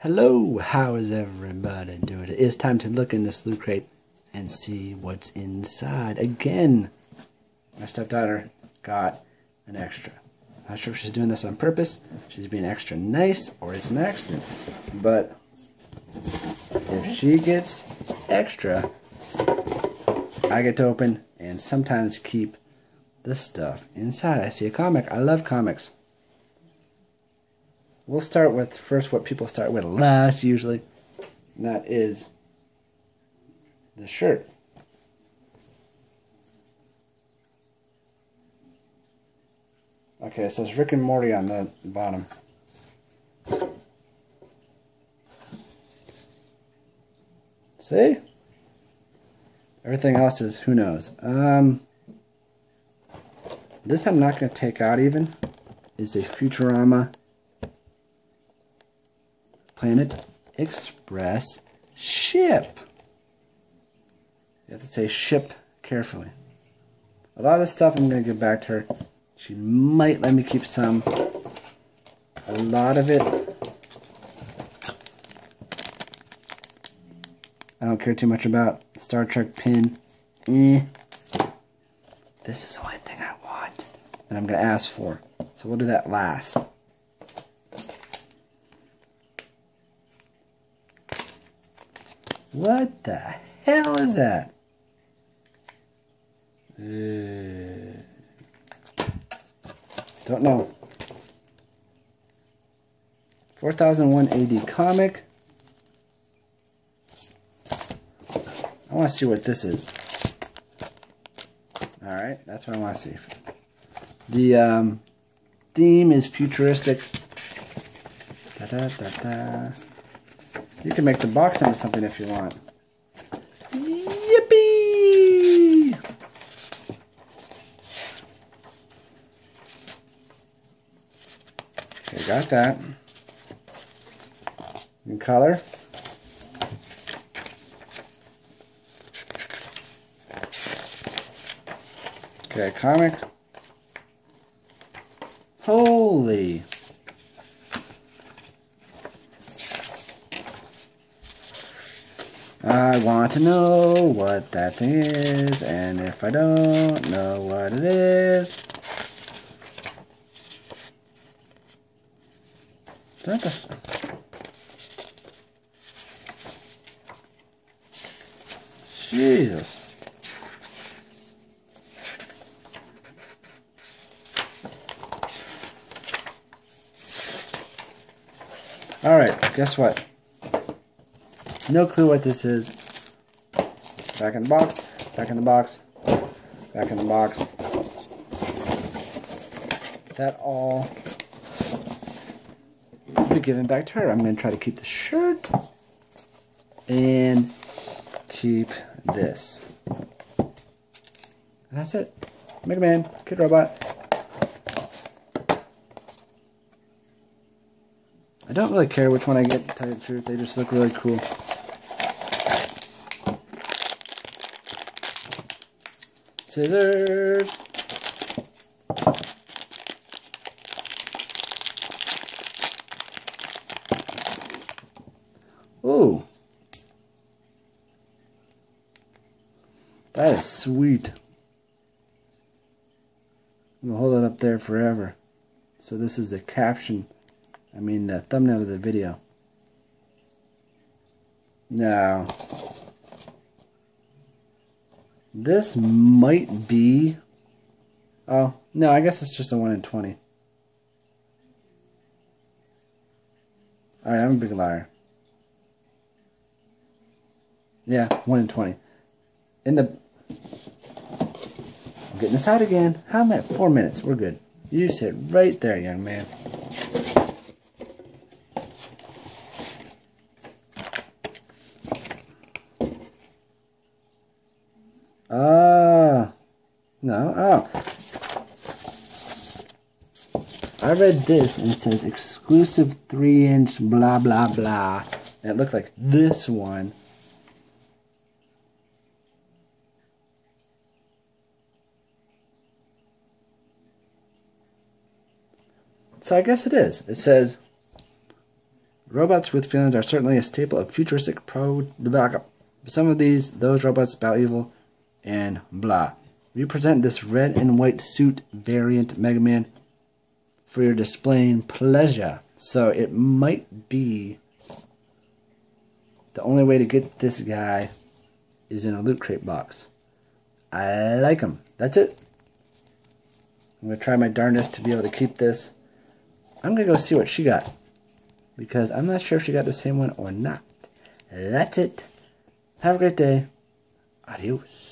Hello, how is everybody doing? It is time to look in this loot crate and see what's inside. Again, my stepdaughter got an extra. Not sure if she's doing this on purpose, she's being extra nice, or it's an accident. But if she gets extra, I get to open and sometimes keep the stuff inside. I see a comic. I love comics. We'll start with first what people start with last usually, and that is the shirt. Okay, it says Rick and Morty on the bottom. See? Everything else is who knows. This I'm not going to take out even. It's a Futurama Planet Express ship. You have to say ship carefully. A lot of this stuff I'm going to give back to her. She might let me keep some. A lot of it I don't care too much about. Star Trek pin. This is the only thing I want and I'm going to ask for. So we'll do that last. What the hell is that? Don't know. 4001 AD comic. I want to see what this is. Alright, that's what I want to see. The theme is futuristic. Da, da, da, da. You can make the box into something if you want. Yippee! Okay, got that. In color. Okay, comic. Holy! I want to know what that thing is, and if I don't know what it is, Jesus. Alright, guess what? No clue what this is. Back in the box, back in the box, back in the box. That all will be given back to her. I'm going to try to keep the shirt and keep this. And that's it. Mega Man, Kidrobot. I don't really care which one I get, to tell you the truth. They just look really cool. Scissors. Ooh. That is sweet. I'm going to hold it up there forever. So this is the caption. I mean the thumbnail of the video. Now, this might be... Oh, no, I guess it's just a 1 in 20. Alright, I'm a big liar. Yeah, 1 in 20. In the... I'm getting this out again. How am I at 4 minutes? We're good. You sit right there, young man. No, oh. I read this and it says exclusive 3-inch blah blah blah. And it looked like this one. So I guess it is. It says Robots with feelings are certainly a staple of futuristic some of those robots battle evil and blah. We present this red and white suit variant Mega Man for your displaying pleasure. So it might be the only way to get this guy is in a Loot Crate box. I like him. That's it. I'm going to try my darndest to be able to keep this. I'm going to go see what she got, because I'm not sure if she got the same one or not. That's it. Have a great day. Adios.